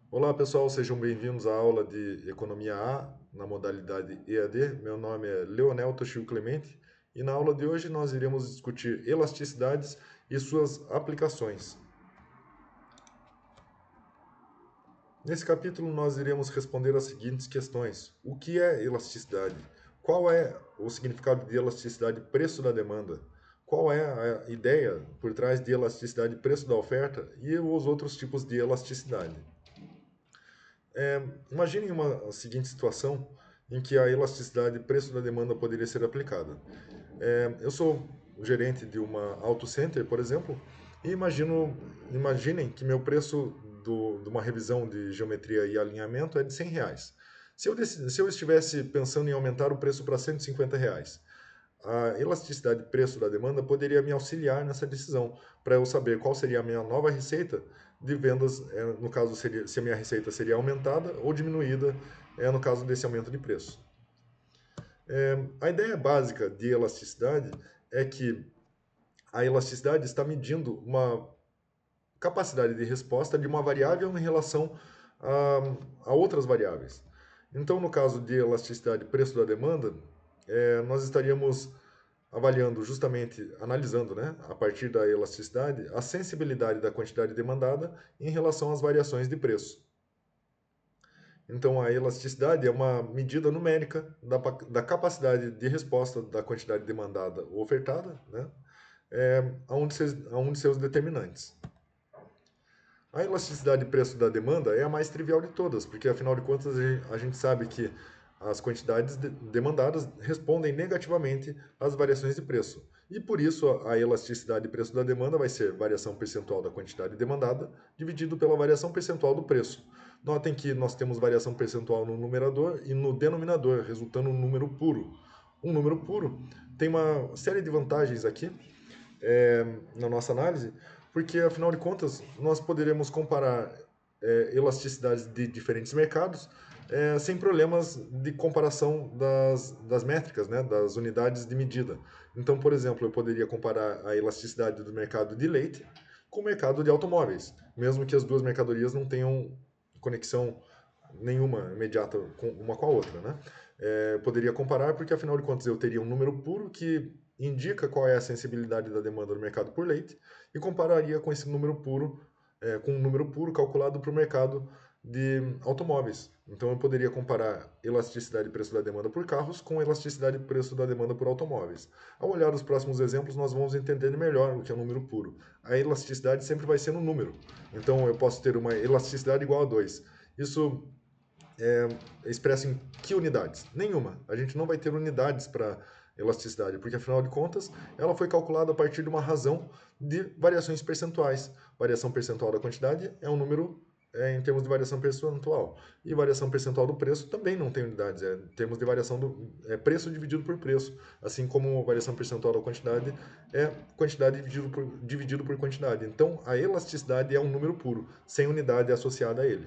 Olá pessoal, sejam bem-vindos à aula de Economia A na modalidade EAD. Meu nome é Leonel Toshio Clemente e na aula de hoje nós iremos discutir elasticidades e suas aplicações. Nesse capítulo nós iremos responder as seguintes questões: o que é elasticidade? Qual é o significado de elasticidade preço da demanda? Qual é a ideia por trás de elasticidade preço da oferta e os outros tipos de elasticidade? Imagine uma seguinte situação em que a elasticidade preço da demanda poderia ser aplicada. Eu sou o gerente de uma auto center, por exemplo, e imaginem que meu preço de uma revisão de geometria e alinhamento é de R$ 100. Se eu estivesse pensando em aumentar o preço para R$ 150, a elasticidade de preço da demanda poderia me auxiliar nessa decisão, para eu saber qual seria a minha nova receita de vendas, no caso, se a minha receita seria aumentada ou diminuída, no caso desse aumento de preço. A ideia básica de elasticidade é que a elasticidade está medindo uma capacidade de resposta de uma variável em relação a outras variáveis. Então, no caso de elasticidade preço da demanda, nós estaríamos avaliando justamente, analisando, né, a partir da elasticidade, a sensibilidade da quantidade demandada em relação às variações de preço. Então, a elasticidade é uma medida numérica da capacidade de resposta da quantidade demandada ou ofertada, né, a um de seus determinantes. A elasticidade de preço da demanda é a mais trivial de todas, porque afinal de contas a gente sabe que as quantidades demandadas respondem negativamente às variações de preço. E por isso a elasticidade de preço da demanda vai ser variação percentual da quantidade demandada dividido pela variação percentual do preço. Notem que nós temos variação percentual no numerador e no denominador, resultando um número puro. Um número puro tem uma série de vantagens aqui na nossa análise, porque afinal de contas nós poderemos comparar elasticidades de diferentes mercados sem problemas de comparação das métricas, né, das unidades de medida. Então, por exemplo, eu poderia comparar a elasticidade do mercado de leite com o mercado de automóveis, mesmo que as duas mercadorias não tenham conexão nenhuma imediata uma com a outra, né? Poderia comparar porque afinal de contas eu teria um número puro que indica qual é a sensibilidade da demanda do mercado por leite e compararia com esse número puro, com um número puro calculado para o mercado de automóveis. Então eu poderia comparar elasticidade de preço da demanda por carros com elasticidade de preço da demanda por automóveis. Ao olhar os próximos exemplos, nós vamos entender melhor o que é um número puro. A elasticidade sempre vai ser no número. Então eu posso ter uma elasticidade igual a 2. Isso expressa em que unidades? Nenhuma. A gente não vai ter unidades para elasticidade, porque afinal de contas ela foi calculada a partir de uma razão de variações percentuais. Variação percentual da quantidade é um número em termos de variação percentual. E variação percentual do preço também não tem unidades, é em termos de variação do preço dividido por preço. Assim como variação percentual da quantidade é quantidade dividido por quantidade. Então a elasticidade é um número puro, sem unidade associada a ele.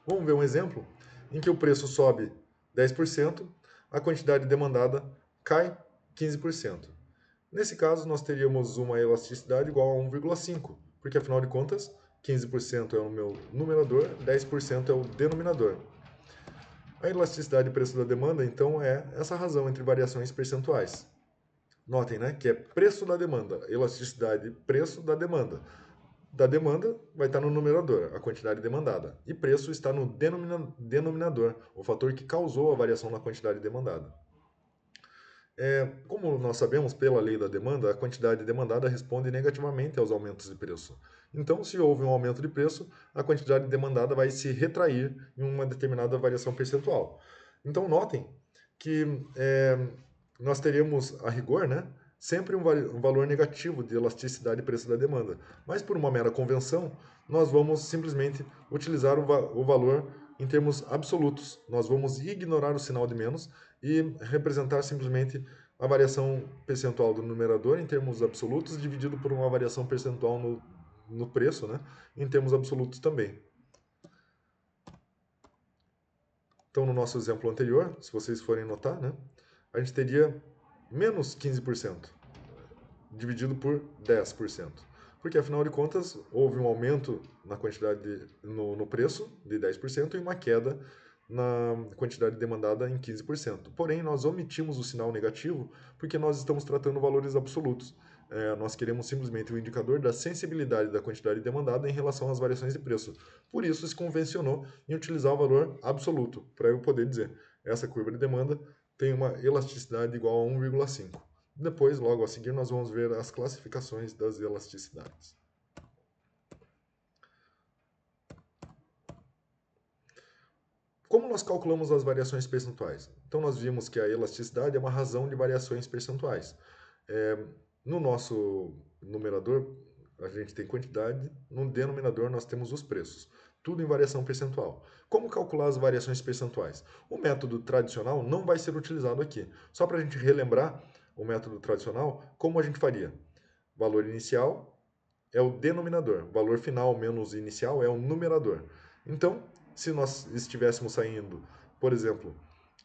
Vamos ver um exemplo em que o preço sobe 10%, a quantidade demandada cai 15%. Nesse caso, nós teríamos uma elasticidade igual a 1,5, porque afinal de contas, 15% é o meu numerador, 10% é o denominador. A elasticidade de preço da demanda, então, é essa razão entre variações percentuais. Notem, né, que é preço da demanda, elasticidade preço da demanda. Da demanda vai estar no numerador, a quantidade demandada. E preço está no denominador, o fator que causou a variação na quantidade demandada. Como nós sabemos, pela lei da demanda, a quantidade demandada responde negativamente aos aumentos de preço. Então, se houve um aumento de preço, a quantidade demandada vai se retrair em uma determinada variação percentual. Então, notem que nós teremos, a rigor, né, sempre um valor negativo de elasticidade e preço da demanda. Mas, por uma mera convenção, nós vamos simplesmente utilizar o valor em termos absolutos. Nós vamos ignorar o sinal de menos e representar simplesmente a variação percentual do numerador em termos absolutos dividido por uma variação percentual no preço, né, em termos absolutos também. Então, no nosso exemplo anterior, se vocês forem notar, né, a gente teria menos 15% dividido por 10%. Porque, afinal de contas, houve um aumento na quantidade no preço de 10% e uma queda na quantidade demandada em 15%. Porém, nós omitimos o sinal negativo porque nós estamos tratando valores absolutos. Nós queremos simplesmente o indicador da sensibilidade da quantidade demandada em relação às variações de preço. Por isso, se convencionou em utilizar o valor absoluto, para eu poder dizer, essa curva de demanda tem uma elasticidade igual a 1,5. Depois, logo a seguir, nós vamos ver as classificações das elasticidades. Como nós calculamos as variações percentuais? Então, nós vimos que a elasticidade é uma razão de variações percentuais. No nosso numerador, a gente tem quantidade, no denominador nós temos os preços. Tudo em variação percentual. Como calcular as variações percentuais? O método tradicional não vai ser utilizado aqui. Só para a gente relembrar o método tradicional, como a gente faria? Valor inicial é o denominador, valor final menos inicial é o numerador. Então, se nós estivéssemos saindo, por exemplo,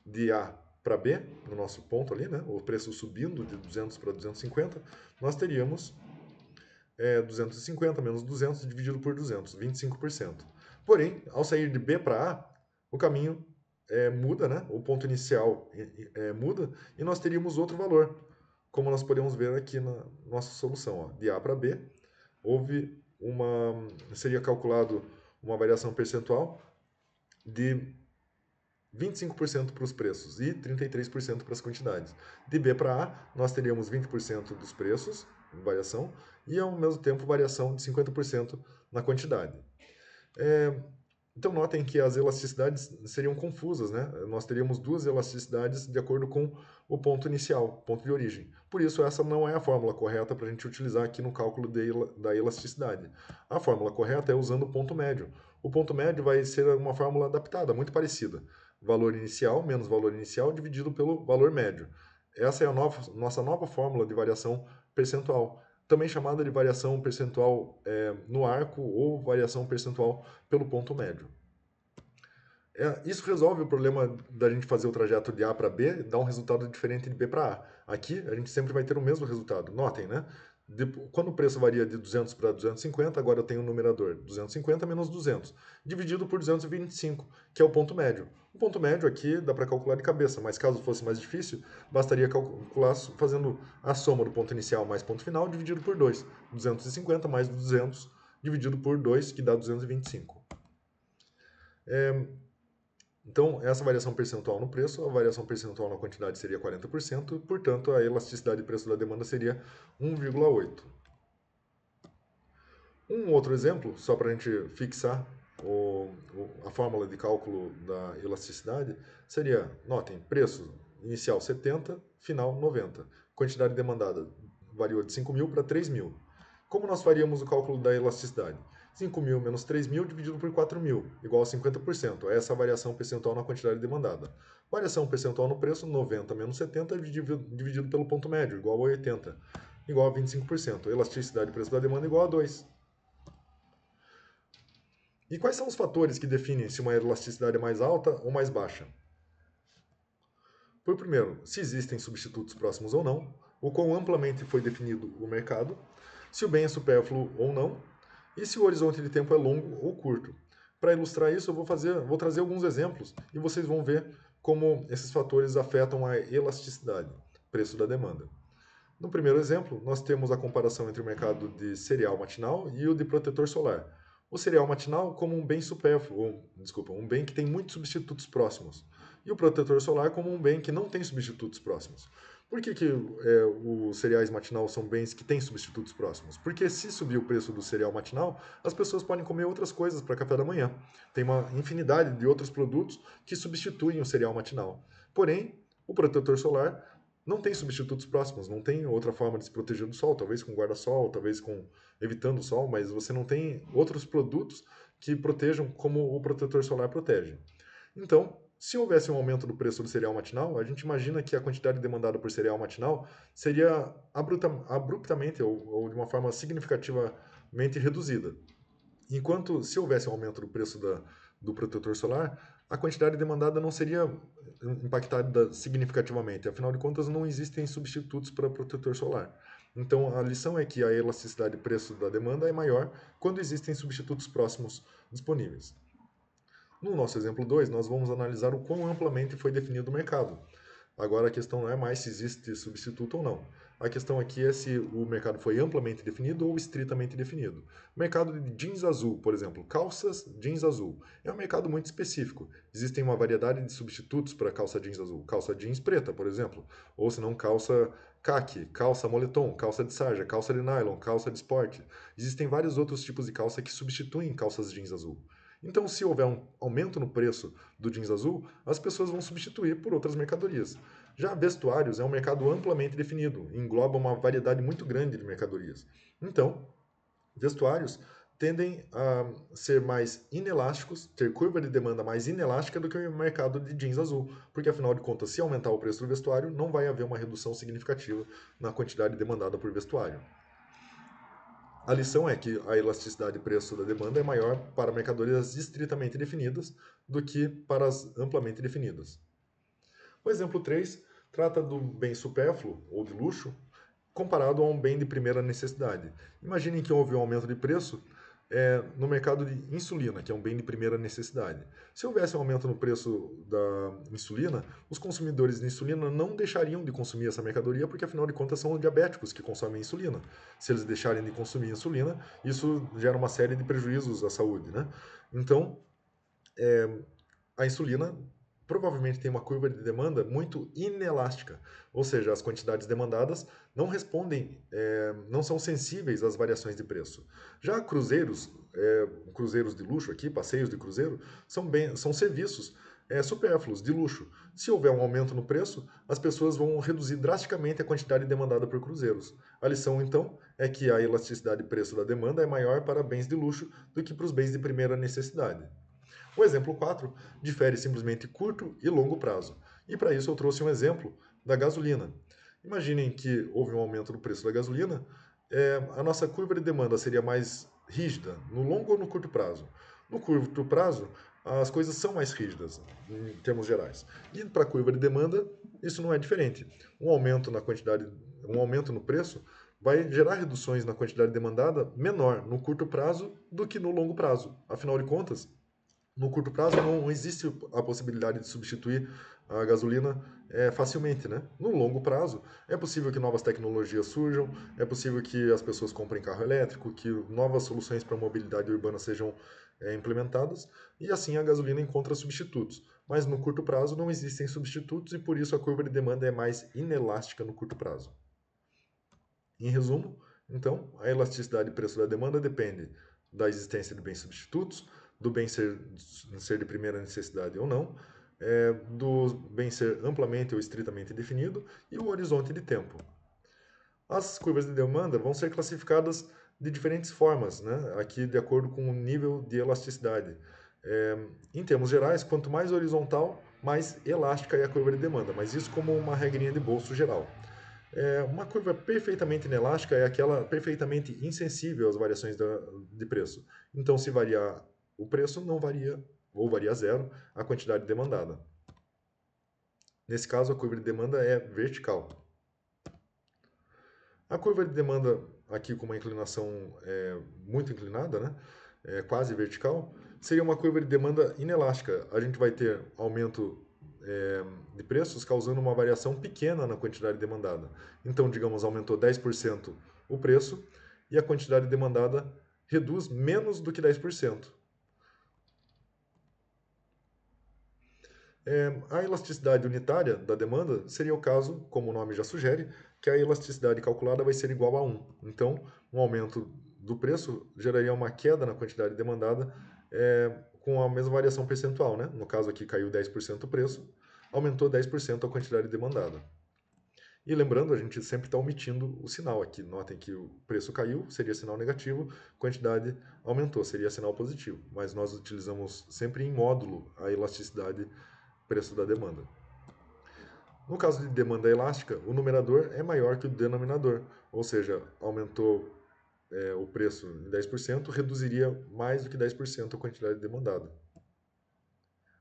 de A para B, no nosso ponto ali, né, o preço subindo de 200 para 250, nós teríamos 250 menos 200 dividido por 200, 25%. Porém, ao sair de B para A, o caminho muda, né? O ponto inicial muda e nós teríamos outro valor, como nós podemos ver aqui na nossa solução. Ó. De A para B, seria calculado uma variação percentual de 25% para os preços e 33% para as quantidades. De B para A, nós teríamos 20% dos preços, variação, e ao mesmo tempo variação de 50% na quantidade. Então, notem que as elasticidades seriam confusas, né? Nós teríamos duas elasticidades de acordo com o ponto inicial, ponto de origem. Por isso, essa não é a fórmula correta para a gente utilizar aqui no cálculo da elasticidade. A fórmula correta é usando o ponto médio. O ponto médio vai ser uma fórmula adaptada, muito parecida. Valor inicial menos valor inicial dividido pelo valor médio. Essa é a nossa nova fórmula de variação percentual, também chamada de variação percentual no arco ou variação percentual pelo ponto médio. Isso resolve o problema da gente fazer o trajeto de A para B, dar um resultado diferente de B para A. Aqui, a gente sempre vai ter o mesmo resultado. Notem, né? Quando o preço varia de 200 para 250, agora eu tenho o numerador 250 menos 200, dividido por 225, que é o ponto médio. O ponto médio aqui dá para calcular de cabeça, mas caso fosse mais difícil, bastaria calcular fazendo a soma do ponto inicial mais ponto final dividido por 2. 250 mais 200 dividido por 2, que dá 225. Então, essa variação percentual no preço, a variação percentual na quantidade seria 40%, portanto, a elasticidade de preço da demanda seria 1,8. Um outro exemplo, só para a gente fixar a fórmula de cálculo da elasticidade, seria, notem, preço inicial 70, final 90. Quantidade demandada variou de 5.000 para 3.000. Como nós faríamos o cálculo da elasticidade? 5.000 menos 3.000 dividido por 4.000, igual a 50%. Essa é a variação percentual na quantidade demandada. Variação percentual no preço, 90 menos 70 dividido pelo ponto médio, igual a 80, igual a 25%. Elasticidade do preço da demanda igual a 2. E quais são os fatores que definem se uma elasticidade é mais alta ou mais baixa? Por primeiro, se existem substitutos próximos ou não, o quão amplamente foi definido o mercado, se o bem é supérfluo ou não, e se o horizonte de tempo é longo ou curto. Para ilustrar isso, eu vou trazer alguns exemplos e vocês vão ver como esses fatores afetam a elasticidade, preço da demanda. No primeiro exemplo, nós temos a comparação entre o mercado de cereal matinal e o de protetor solar. O cereal matinal como um bem supérfluo, um bem que tem muitos substitutos próximos. E o protetor solar como um bem que não tem substitutos próximos. Por que os cereais matinal são bens que têm substitutos próximos? Porque se subir o preço do cereal matinal, as pessoas podem comer outras coisas para café da manhã. Tem uma infinidade de outros produtos que substituem o cereal matinal. Porém, o protetor solar não tem substitutos próximos, não tem outra forma de se proteger do sol, talvez com guarda-sol, talvez com evitando o sol, mas você não tem outros produtos que protejam como o protetor solar protege. Então, se houvesse um aumento do preço do cereal matinal, a gente imagina que a quantidade demandada por cereal matinal seria abruptamente ou de uma forma significativamente reduzida. Enquanto, se houvesse um aumento do preço do protetor solar, a quantidade demandada não seria impactada significativamente. Afinal de contas, não existem substitutos para protetor solar. Então, a lição é que a elasticidade de preço da demanda é maior quando existem substitutos próximos disponíveis. No nosso exemplo 2, nós vamos analisar o quão amplamente foi definido o mercado. Agora a questão não é mais se existe substituto ou não. A questão aqui é se o mercado foi amplamente definido ou estritamente definido. O mercado de jeans azul, por exemplo, calças jeans azul, é um mercado muito específico. Existem uma variedade de substitutos para calça jeans azul. Calça jeans preta, por exemplo. Ou se não, calça caqui, calça moletom, calça de sarja, calça de nylon, calça de esporte. Existem vários outros tipos de calça que substituem calças jeans azul. Então, se houver um aumento no preço do jeans azul, as pessoas vão substituir por outras mercadorias. Já vestuários é um mercado amplamente definido, engloba uma variedade muito grande de mercadorias. Então, vestuários tendem a ser mais inelásticos, ter curva de demanda mais inelástica do que o mercado de jeans azul, porque afinal de contas, se aumentar o preço do vestuário, não vai haver uma redução significativa na quantidade demandada por vestuário. A lição é que a elasticidade de preço da demanda é maior para mercadorias estritamente definidas do que para as amplamente definidas. O exemplo 3 trata do bem supérfluo ou de luxo comparado a um bem de primeira necessidade. Imaginem que houve um aumento de preço no mercado de insulina, que é um bem de primeira necessidade. Se houvesse um aumento no preço da insulina, os consumidores de insulina não deixariam de consumir essa mercadoria, porque afinal de contas são diabéticos que consomem insulina. Se eles deixarem de consumir insulina, isso gera uma série de prejuízos à saúde, né? Então, a insulina provavelmente tem uma curva de demanda muito inelástica, ou seja, as quantidades demandadas não respondem, não são sensíveis às variações de preço. Já cruzeiros, cruzeiros de luxo aqui, passeios de cruzeiro, são serviços supérfluos, de luxo. Se houver um aumento no preço, as pessoas vão reduzir drasticamente a quantidade demandada por cruzeiros. A lição, então, é que a elasticidade de preço da demanda é maior para bens de luxo do que para os bens de primeira necessidade. O exemplo 4 difere simplesmente curto e longo prazo. E para isso eu trouxe um exemplo da gasolina. Imaginem que houve um aumento do preço da gasolina, a nossa curva de demanda seria mais rígida, no longo ou no curto prazo? No curto prazo, as coisas são mais rígidas, em termos gerais. E para a curva de demanda, isso não é diferente. Um aumento na quantidade, um aumento no preço vai gerar reduções na quantidade demandada menor no curto prazo do que no longo prazo. Afinal de contas, no curto prazo não existe a possibilidade de substituir a gasolina facilmente, né? No longo prazo, é possível que novas tecnologias surjam, é possível que as pessoas comprem carro elétrico, que novas soluções para a mobilidade urbana sejam implementadas, e assim a gasolina encontra substitutos. Mas no curto prazo não existem substitutos e por isso a curva de demanda é mais inelástica no curto prazo. Em resumo, então, a elasticidade de preço da demanda depende da existência de bens substitutos, do bem ser de primeira necessidade ou não, do bem ser amplamente ou estritamente definido e o horizonte de tempo. As curvas de demanda vão ser classificadas de diferentes formas, né? Aqui de acordo com o nível de elasticidade. Em termos gerais, quanto mais horizontal, mais elástica é a curva de demanda, mas isso como uma regrinha de bolso geral. Uma curva perfeitamente inelástica é aquela perfeitamente insensível às variações de preço. Então, se variar o preço, não varia, ou varia zero, a quantidade demandada. Nesse caso, a curva de demanda é vertical. A curva de demanda, aqui com uma inclinação muito inclinada, né, quase vertical, seria uma curva de demanda inelástica. A gente vai ter aumento de preços causando uma variação pequena na quantidade demandada. Então, digamos, aumentou 10% o preço e a quantidade demandada reduz menos do que 10%. A elasticidade unitária da demanda seria o caso, como o nome já sugere, que a elasticidade calculada vai ser igual a 1. Então, um aumento do preço geraria uma queda na quantidade demandada com a mesma variação percentual, né? No caso aqui caiu 10% o preço, aumentou 10% a quantidade demandada. E lembrando, a gente sempre está omitindo o sinal aqui. Notem que o preço caiu, seria sinal negativo, quantidade aumentou, seria sinal positivo. Mas nós utilizamos sempre em módulo a elasticidade preço da demanda. No caso de demanda elástica, o numerador é maior que o denominador, ou seja, aumentou o preço em 10%, reduziria mais do que 10% a quantidade demandada.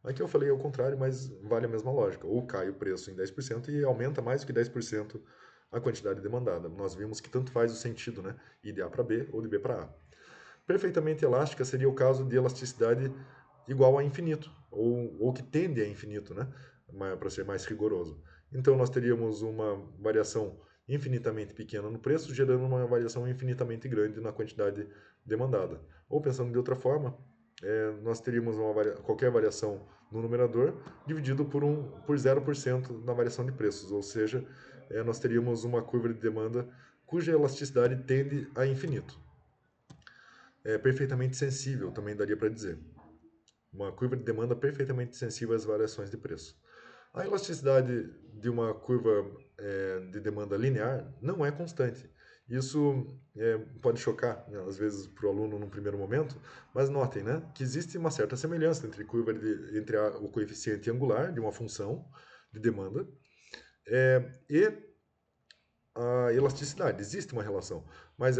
Aqui eu falei ao contrário, mas vale a mesma lógica. Ou cai o preço em 10% e aumenta mais do que 10% a quantidade demandada. Nós vimos que tanto faz o sentido, né? Ir de A para B ou de B para A. Perfeitamente elástica seria o caso de elasticidade igual a infinito, ou que tende a infinito, né? Para ser mais rigoroso. Então, nós teríamos uma variação infinitamente pequena no preço, gerando uma variação infinitamente grande na quantidade demandada. Ou, pensando de outra forma, nós teríamos qualquer variação no numerador dividido por 0% na variação de preços, ou seja, nós teríamos uma curva de demanda cuja elasticidade tende a infinito. É perfeitamente sensível, também daria para dizer. Uma curva de demanda perfeitamente sensível às variações de preço. A elasticidade de uma curva de demanda linear não é constante. Isso pode chocar, né, às vezes, para o aluno num primeiro momento, mas notem, né, que existe uma certa semelhança entre o coeficiente angular de uma função de demanda e a elasticidade. Existe uma relação, mas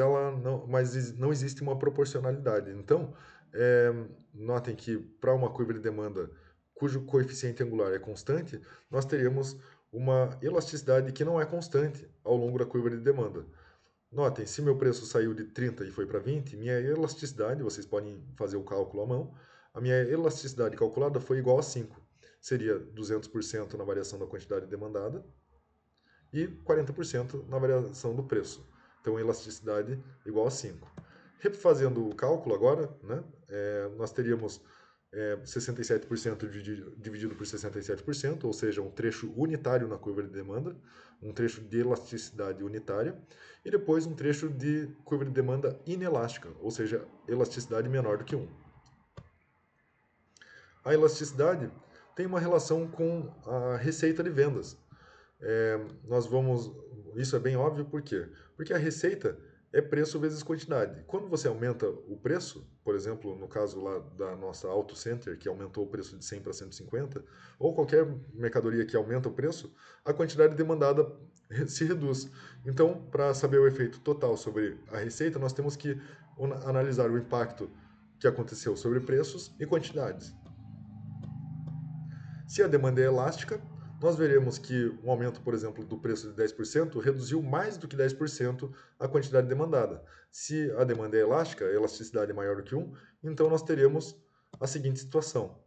não existe uma proporcionalidade. Então, notem que para uma curva de demanda cujo coeficiente angular é constante, nós teríamos uma elasticidade que não é constante ao longo da curva de demanda. Notem, se meu preço saiu de 30 e foi para 20, minha elasticidade, vocês podem fazer o cálculo à mão, a minha elasticidade calculada foi igual a 5. Seria 200% na variação da quantidade demandada e 40% na variação do preço. Então, elasticidade igual a 5. Refazendo o cálculo agora, né, nós teríamos 67% dividido por 67%, ou seja, um trecho unitário na curva de demanda, um trecho de elasticidade unitária, e depois um trecho de curva de demanda inelástica, ou seja, elasticidade menor do que 1. A elasticidade tem uma relação com a receita de vendas. Nós vamos. Isso é bem óbvio, por quê? Porque a receita é preço vezes quantidade. Quando você aumenta o preço, por exemplo, no caso lá da nossa Auto Center, que aumentou o preço de 100 para 150, ou qualquer mercadoria que aumenta o preço, a quantidade demandada se reduz. Então, para saber o efeito total sobre a receita, nós temos que analisar o impacto que aconteceu sobre preços e quantidades. Se a demanda é elástica, nós veremos que um aumento, por exemplo, do preço de 10% reduziu mais do que 10% a quantidade demandada. Se a demanda é elástica, a elasticidade é maior do que 1, então nós teremos a seguinte situação.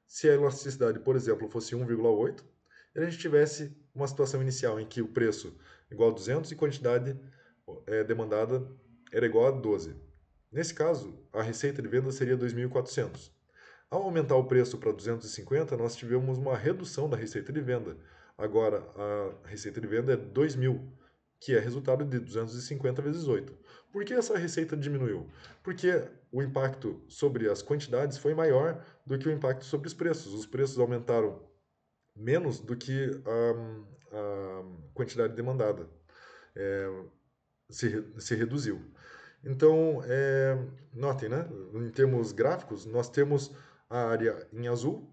Se a elasticidade, por exemplo, fosse 1,8, a gente tivesse uma situação inicial em que o preço é igual a 200 e quantidade demandada era igual a 12. Nesse caso, a receita de venda seria 2.400. Ao aumentar o preço para 250, nós tivemos uma redução da receita de venda. Agora, a receita de venda é 2.000, que é resultado de 250 vezes 8. Por que essa receita diminuiu? Porque o impacto sobre as quantidades foi maior do que o impacto sobre os preços. Os preços aumentaram menos do que a quantidade demandada. Se reduziu. Então, notem, né? Em termos gráficos, nós temos a área em azul,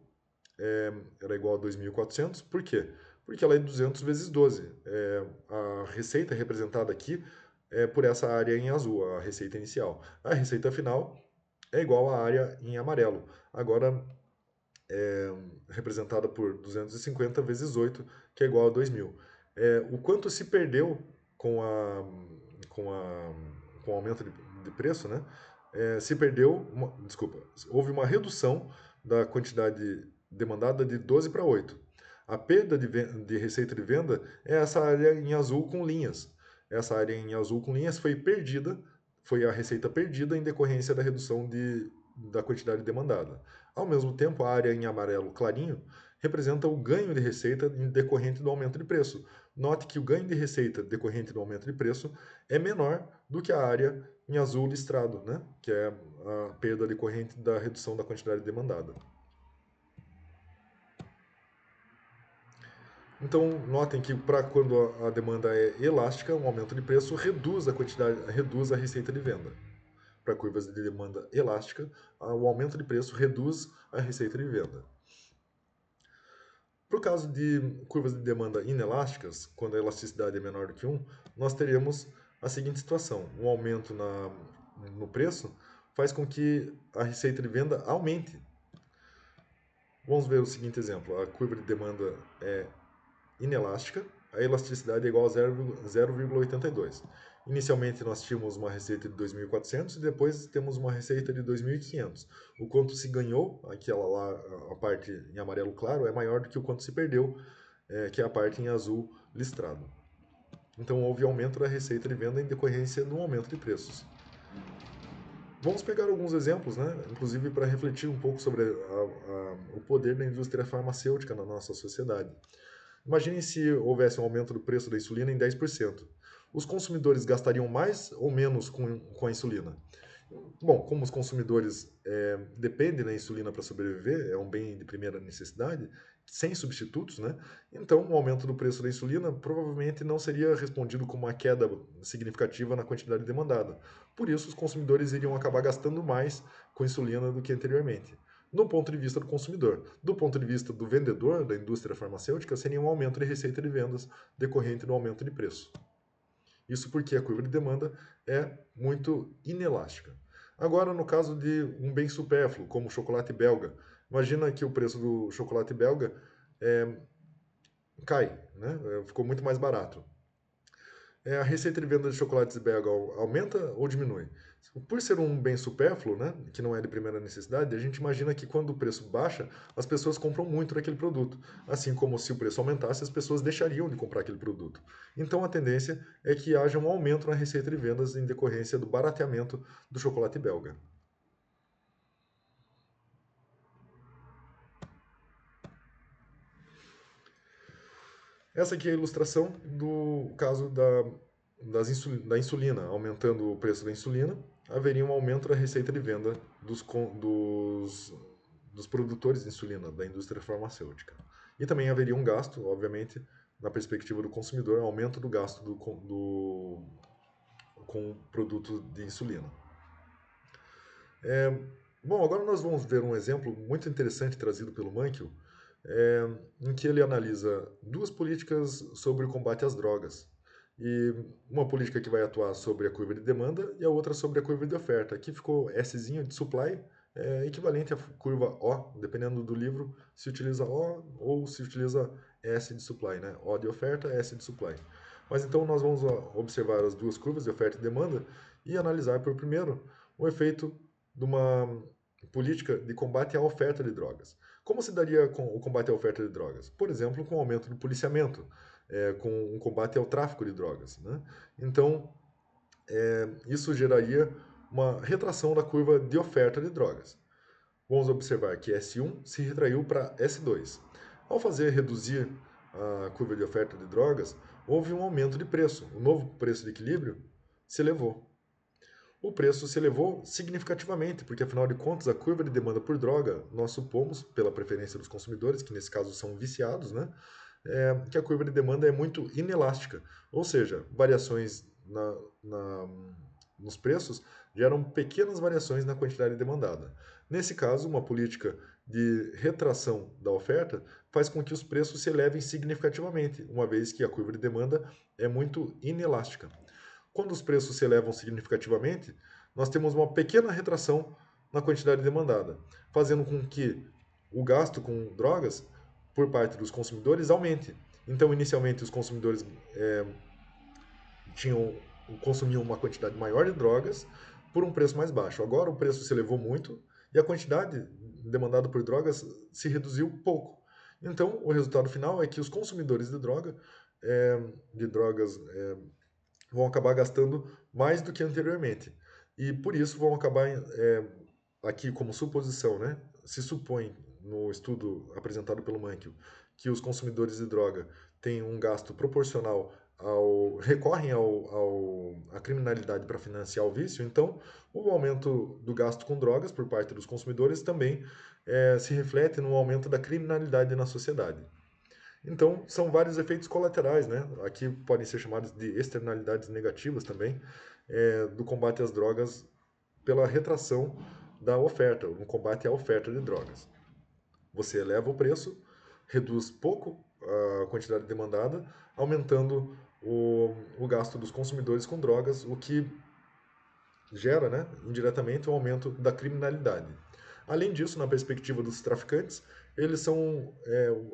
era igual a 2.400. Por quê? Porque ela é 200 vezes 12. A receita representada aqui é por essa área em azul, a receita inicial. A receita final é igual à área em amarelo. Agora, representada por 250 vezes 8, que é igual a 2.000. O quanto se perdeu com, a, com, a, com o aumento de preço, né? Se perdeu, desculpa, houve uma redução da quantidade demandada de 12 para 8. A perda de receita de venda é essa área em azul com linhas. Essa área em azul com linhas foi perdida, foi a receita perdida em decorrência da redução da quantidade demandada. Ao mesmo tempo, a área em amarelo clarinho representa o ganho de receita decorrente do aumento de preço. Note que o ganho de receita decorrente do aumento de preço é menor do que a área em azul listrado, né? Que é a perda decorrente da redução da quantidade demandada. Então, notem que para quando a demanda é elástica, um aumento de preço reduz a receita de venda. Para curvas de demanda elástica, o aumento de preço reduz a receita de venda. Para o caso de curvas de demanda inelásticas, quando a elasticidade é menor do que 1, nós teremos a seguinte situação. Um aumento no preço faz com que a receita de venda aumente. Vamos ver o seguinte exemplo. A curva de demanda é inelástica, a elasticidade é igual a 0,82. Inicialmente nós tínhamos uma receita de 2.400 e depois temos uma receita de 2.500. O quanto se ganhou, aquela lá, a parte em amarelo claro, é maior do que o quanto se perdeu, que é a parte em azul listrado. Então houve aumento da receita de venda em decorrência do aumento de preços. Vamos pegar alguns exemplos, né? Inclusive para refletir um pouco sobre o poder da indústria farmacêutica na nossa sociedade. Imagine se houvesse um aumento do preço da insulina em 10%. Os consumidores gastariam mais ou menos com a insulina? Bom, como os consumidores dependem da insulina para sobreviver, é um bem de primeira necessidade, sem substitutos, né? Então, o aumento do preço da insulina provavelmente não seria respondido com uma queda significativa na quantidade demandada. Por isso, os consumidores iriam acabar gastando mais com insulina do que anteriormente. Do ponto de vista do consumidor. Do ponto de vista do vendedor, da indústria farmacêutica, seria um aumento de receita de vendas decorrente do aumento de preço. Isso porque a curva de demanda é muito inelástica. Agora, no caso de um bem supérfluo, como o chocolate belga, imagina que o preço do chocolate belga cai, né? Ficou muito mais barato. A receita de venda de chocolates belga aumenta ou diminui? Por ser um bem supérfluo, né, que não é de primeira necessidade, a gente imagina que quando o preço baixa, as pessoas compram muito daquele produto. Assim como se o preço aumentasse, as pessoas deixariam de comprar aquele produto. Então a tendência é que haja um aumento na receita de vendas em decorrência do barateamento do chocolate belga. Essa aqui é a ilustração do caso da insulina, aumentando o preço da insulina, haveria um aumento da receita de venda dos produtores de insulina, da indústria farmacêutica. E também haveria um gasto, obviamente, na perspectiva do consumidor, aumento do gasto com o produto de insulina. Bom, agora nós vamos ver um exemplo muito interessante trazido pelo Mankiw, em que ele analisa duas políticas sobre o combate às drogas. E uma política que vai atuar sobre a curva de demanda e a outra sobre a curva de oferta. Aqui ficou Szinho de supply, equivalente à curva O, dependendo do livro, se utiliza O ou se utiliza S de supply, né? O de oferta, S de supply. Mas então nós vamos observar as duas curvas de oferta e demanda e analisar por primeiro o efeito de uma política de combate à oferta de drogas. Como se daria com o combate à oferta de drogas? Por exemplo, com o aumento do policiamento, com um combate ao tráfico de drogas. Né? Então, isso geraria uma retração da curva de oferta de drogas. Vamos observar que S1 se retraiu para S2. Ao fazer reduzir a curva de oferta de drogas, houve um aumento de preço. O novo preço de equilíbrio se elevou. O preço se elevou significativamente, porque afinal de contas a curva de demanda por droga, nós supomos, pela preferência dos consumidores, que nesse caso são viciados, né, que a curva de demanda é muito inelástica, ou seja, variações nos preços geram pequenas variações na quantidade demandada. Nesse caso, uma política de retração da oferta faz com que os preços se elevem significativamente, uma vez que a curva de demanda é muito inelástica. Quando os preços se elevam significativamente, nós temos uma pequena retração na quantidade demandada, fazendo com que o gasto com drogas por parte dos consumidores aumente. Então, inicialmente, os consumidores consumiam uma quantidade maior de drogas por um preço mais baixo. Agora, o preço se elevou muito e a quantidade demandada por drogas se reduziu pouco. Então, o resultado final é que os consumidores de drogas vão acabar gastando mais do que anteriormente. E por isso vão acabar, aqui como suposição, né? Se supõe no estudo apresentado pelo Mankiw que os consumidores de droga têm um gasto proporcional recorrem à criminalidade para financiar o vício, então o aumento do gasto com drogas por parte dos consumidores também se reflete no aumento da criminalidade na sociedade. Então, são vários efeitos colaterais, né? Aqui podem ser chamados de externalidades negativas também, do combate às drogas pela retração da oferta, no combate à oferta de drogas. Você eleva o preço, reduz pouco a quantidade demandada, aumentando o gasto dos consumidores com drogas, o que gera, né, indiretamente, um aumento da criminalidade. Além disso, na perspectiva dos traficantes, eles são,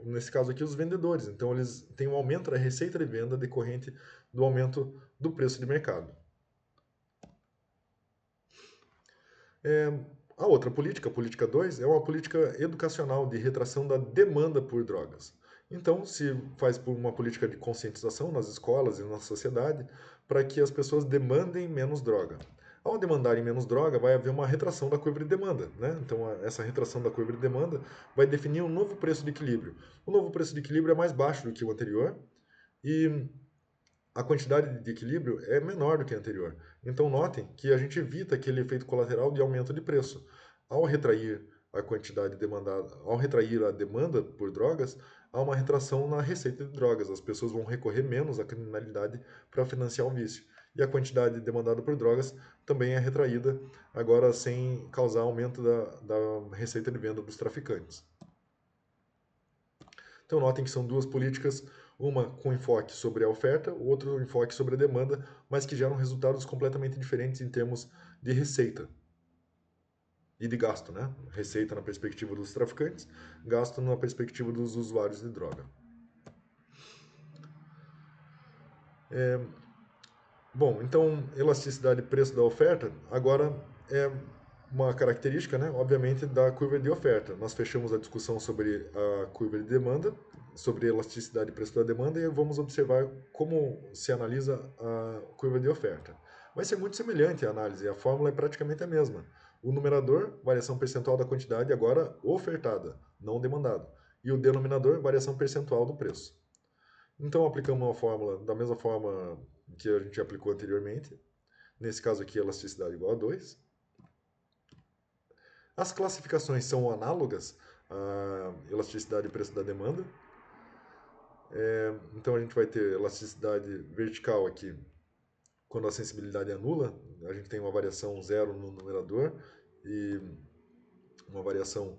nesse caso aqui, os vendedores. Então, eles têm um aumento da receita de venda decorrente do aumento do preço de mercado. A outra política, a política 2, é uma política educacional de retração da demanda por drogas. Então, se faz por uma política de conscientização nas escolas e na sociedade para que as pessoas demandem menos droga. Ao demandarem menos droga, vai haver uma retração da curva de demanda, né? Então, essa retração da curva de demanda vai definir um novo preço de equilíbrio. O novo preço de equilíbrio é mais baixo do que o anterior e a quantidade de equilíbrio é menor do que a anterior. Então, notem que a gente evita aquele efeito colateral de aumento de preço. Ao retrair a quantidade demandada, ao retrair a demanda por drogas, há uma retração na receita de drogas. As pessoas vão recorrer menos à criminalidade para financiar o vício. E a quantidade demandada por drogas também é retraída, agora sem causar aumento da receita de venda dos traficantes. Então, notem que são duas políticas, uma com enfoque sobre a oferta, outra com enfoque sobre a demanda, mas que geram resultados completamente diferentes em termos de receita e de gasto, né? Receita na perspectiva dos traficantes, gasto na perspectiva dos usuários de droga. Bom, então, elasticidade e preço da oferta, agora é uma característica, né, obviamente, da curva de oferta. Nós fechamos a discussão sobre a curva de demanda, sobre elasticidade e preço da demanda, e vamos observar como se analisa a curva de oferta. Vai ser muito semelhante a análise, a fórmula é praticamente a mesma. O numerador, variação percentual da quantidade, agora ofertada, não demandada. E o denominador, variação percentual do preço. Então, aplicamos uma fórmula da mesma forma que a gente aplicou anteriormente. Nesse caso aqui, elasticidade igual a 2. As classificações são análogas à elasticidade e preço da demanda. Então, a gente vai ter elasticidade vertical aqui, quando a sensibilidade é nula. A gente tem uma variação zero no numerador e uma variação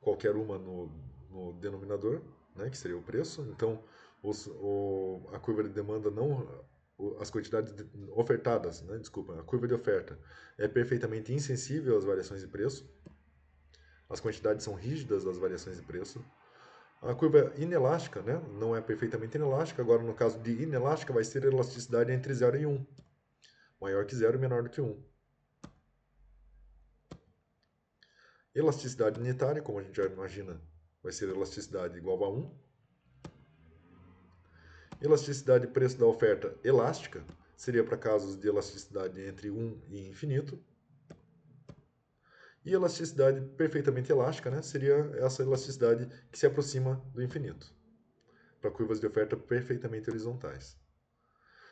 qualquer uma no denominador, né, que seria o preço. Então, a curva de demanda não... As quantidades ofertadas, né, desculpa, a curva de oferta é perfeitamente insensível às variações de preço. As quantidades são rígidas às variações de preço. A curva inelástica, né, não é perfeitamente inelástica. Agora, no caso de inelástica, vai ser a elasticidade entre 0 e 1. Maior que 0 e menor do que 1. Elasticidade unitária, como a gente já imagina, vai ser elasticidade igual a 1. Elasticidade preço da oferta elástica seria para casos de elasticidade entre 1 e infinito. E elasticidade perfeitamente elástica, né, seria essa elasticidade que se aproxima do infinito, para curvas de oferta perfeitamente horizontais.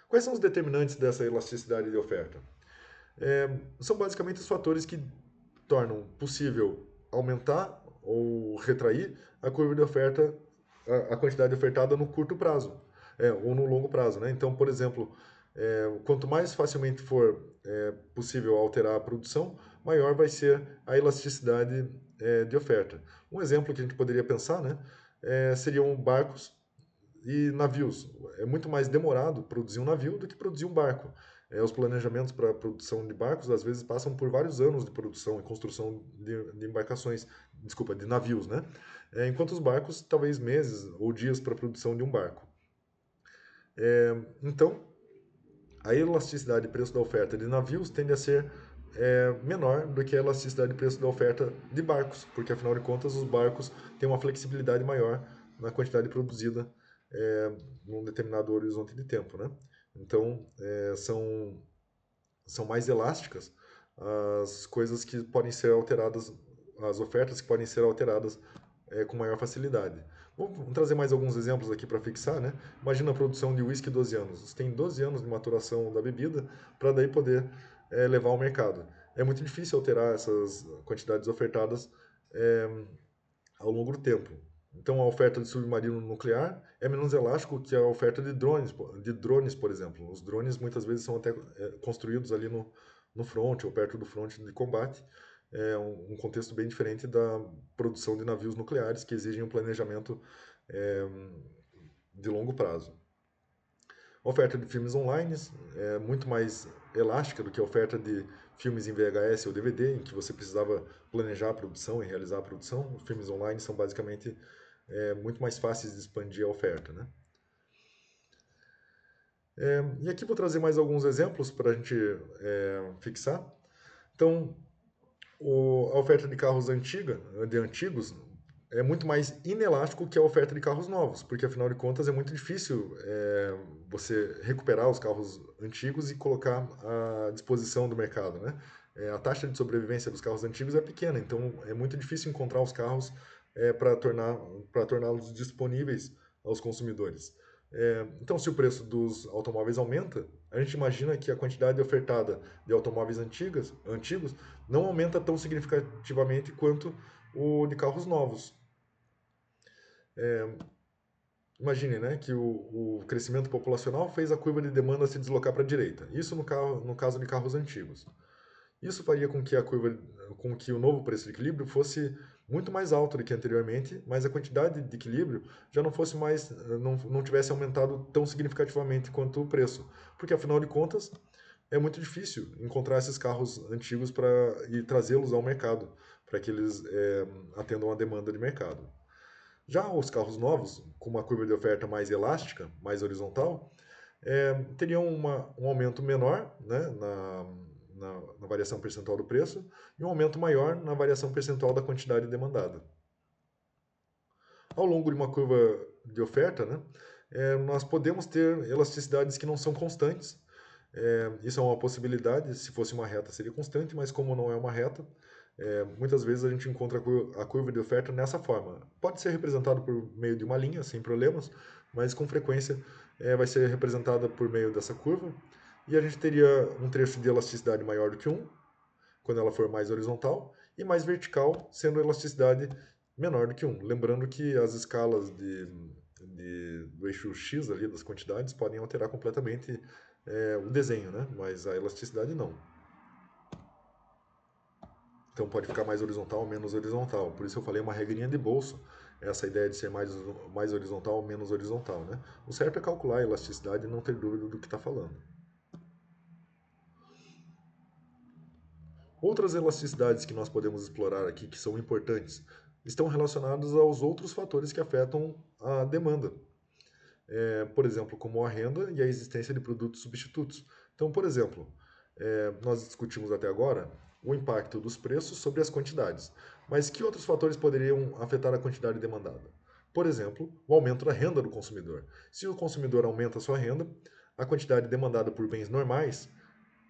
Quais são os determinantes dessa elasticidade de oferta? São basicamente os fatores que tornam possível aumentar ou retrair a curva de oferta, a quantidade ofertada no curto prazo, ou no longo prazo, né? Então, por exemplo, quanto mais facilmente for possível alterar a produção, maior vai ser a elasticidade de oferta. Um exemplo que a gente poderia pensar, né, seriam barcos e navios. É muito mais demorado produzir um navio do que produzir um barco. Os planejamentos para a produção de barcos, às vezes, passam por vários anos de produção e construção de embarcações, desculpa, de navios, né? Enquanto os barcos, talvez meses ou dias para a produção de um barco. Então, a elasticidade de preço da oferta de navios tende a ser menor do que a elasticidade de preço da oferta de barcos, porque, afinal de contas, os barcos têm uma flexibilidade maior na quantidade produzida num determinado horizonte de tempo, né? Então, são mais elásticas as coisas que podem ser alteradas, as ofertas que podem ser alteradas com maior facilidade. Vamos trazer mais alguns exemplos aqui para fixar, né? Imagina a produção de whisky 12 anos. Você tem 12 anos de maturação da bebida para daí poder levar ao mercado. É muito difícil alterar essas quantidades ofertadas ao longo do tempo. Então, a oferta de submarino nuclear é menos elástico que a oferta de drones, por exemplo. Os drones muitas vezes são até construídos ali no front ou perto do front de combate. É um contexto bem diferente da produção de navios nucleares que exigem um planejamento de longo prazo. A oferta de filmes online é muito mais elástica do que a oferta de filmes em VHS ou DVD, em que você precisava planejar a produção e realizar a produção. Os filmes online são basicamente muito mais fáceis de expandir a oferta, né? E aqui vou trazer mais alguns exemplos para a gente fixar. Então, a oferta de carros antigos é muito mais inelástico que a oferta de carros novos, porque afinal de contas é muito difícil você recuperar os carros antigos e colocar à disposição do mercado, né? A taxa de sobrevivência dos carros antigos é pequena, então é muito difícil encontrar os carros para torná-los disponíveis aos consumidores. Então, se o preço dos automóveis aumenta, a gente imagina que a quantidade ofertada de automóveis antigos não aumenta tão significativamente quanto o de carros novos. Imagine, né, que o crescimento populacional fez a curva de demanda se deslocar para a direita. Isso no caso de carros antigos. Isso faria com que o novo preço de equilíbrio fosse muito mais alto do que anteriormente, mas a quantidade de equilíbrio já não fosse mais, não tivesse aumentado tão significativamente quanto o preço, porque afinal de contas é muito difícil encontrar esses carros antigos e trazê-los ao mercado, para que eles atendam a demanda de mercado. Já os carros novos, com uma curva de oferta mais elástica, mais horizontal, teriam um aumento menor, né, na variação percentual do preço e um aumento maior na variação percentual da quantidade demandada. Ao longo de uma curva de oferta, né, nós podemos ter elasticidades que não são constantes. Isso é uma possibilidade, se fosse uma reta seria constante, mas como não é uma reta, muitas vezes a gente encontra a curva de oferta nessa forma. Pode ser representado por meio de uma linha, sem problemas, mas com frequência vai ser representada por meio dessa curva. E a gente teria um trecho de elasticidade maior do que 1, quando ela for mais horizontal, e mais vertical, sendo a elasticidade menor do que 1. Lembrando que as escalas do eixo X ali, das quantidades, podem alterar completamente o desenho, né? Mas a elasticidade não. Então pode ficar mais horizontal ou menos horizontal. Por isso eu falei uma regrinha de bolso. Essa ideia de ser mais horizontal ou menos horizontal, né? O certo é calcular a elasticidade e não ter dúvida do que está falando. Outras elasticidades que nós podemos explorar aqui, que são importantes, estão relacionadas aos outros fatores que afetam a demanda. Por exemplo, como a renda e a existência de produtos substitutos. Então, por exemplo, nós discutimos até agora o impacto dos preços sobre as quantidades. Mas que outros fatores poderiam afetar a quantidade demandada? Por exemplo, o aumento da renda do consumidor. Se o consumidor aumenta a sua renda, a quantidade demandada por bens normais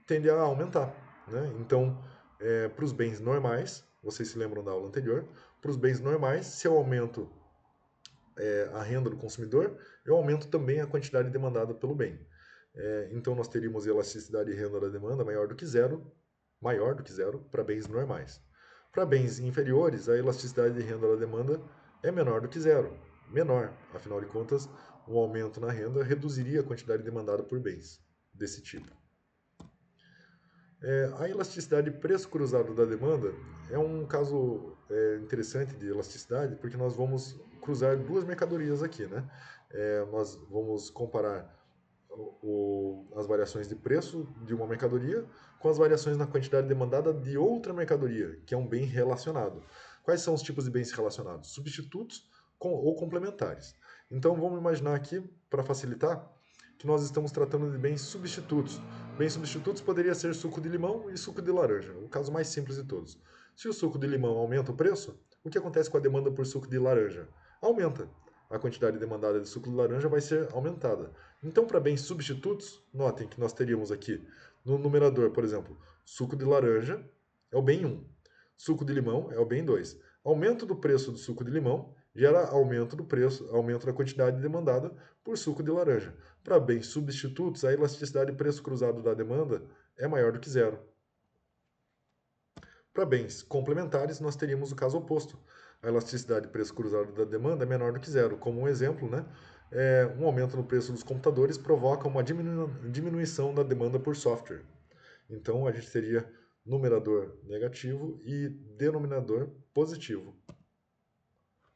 tende a aumentar, né? Então, para os bens normais, vocês se lembram da aula anterior, para os bens normais, se eu aumento a renda do consumidor, eu aumento também a quantidade demandada pelo bem. Então, nós teríamos elasticidade de renda da demanda maior do que zero para bens normais. Para bens inferiores, a elasticidade de renda da demanda é menor do que zero, menor. Afinal de contas, um aumento na renda reduziria a quantidade demandada por bens desse tipo. A elasticidade preço cruzado da demanda é um caso interessante de elasticidade, porque nós vamos cruzar duas mercadorias aqui, né? Nós vamos comparar as variações de preço de uma mercadoria com as variações na quantidade demandada de outra mercadoria, que é um bem relacionado. Quais são os tipos de bens relacionados? Substitutos ou complementares. Então vamos imaginar aqui, para facilitar, que nós estamos tratando de bens substitutos. Bens substitutos poderia ser suco de limão e suco de laranja, o caso mais simples de todos. Se o suco de limão aumenta o preço, o que acontece com a demanda por suco de laranja? Aumenta. A quantidade demandada de suco de laranja vai ser aumentada. Então, para bens substitutos, notem que nós teríamos aqui no numerador, por exemplo, suco de laranja é o bem 1, suco de limão é o bem 2. Aumento do preço do suco de limão gera aumento do preço, aumento da quantidade demandada por suco de laranja. Para bens substitutos, a elasticidade de preço cruzado da demanda é maior do que zero. Para bens complementares, nós teríamos o caso oposto. A elasticidade de preço cruzado da demanda é menor do que zero. Como um exemplo, né, um aumento no preço dos computadores provoca uma diminuição da demanda por software. Então, a gente teria numerador negativo e denominador positivo,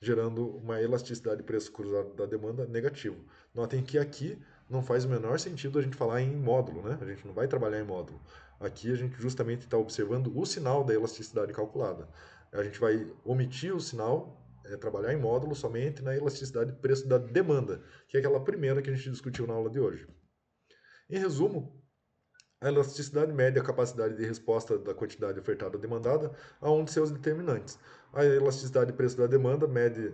gerando uma elasticidade de preço cruzado da demanda negativo. Notem que aqui não faz o menor sentido a gente falar em módulo, né? A gente não vai trabalhar em módulo. Aqui a gente justamente está observando o sinal da elasticidade calculada. A gente vai omitir o sinal, trabalhar em módulo somente na elasticidade de preço da demanda, que é aquela primeira que a gente discutiu na aula de hoje. Em resumo, a elasticidade mede a capacidade de resposta da quantidade ofertada ou demandada a um de seus determinantes. A elasticidade de preço da demanda mede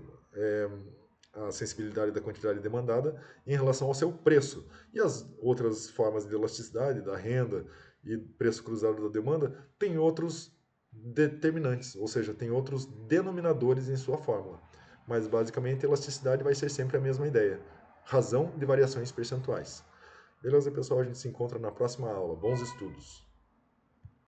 a sensibilidade da quantidade demandada em relação ao seu preço. E as outras formas de elasticidade, da renda e preço cruzado da demanda, têm outros determinantes, ou seja, tem outros denominadores em sua fórmula. Mas basicamente a elasticidade vai ser sempre a mesma ideia: razão de variações percentuais. Beleza, pessoal? A gente se encontra na próxima aula. Bons estudos!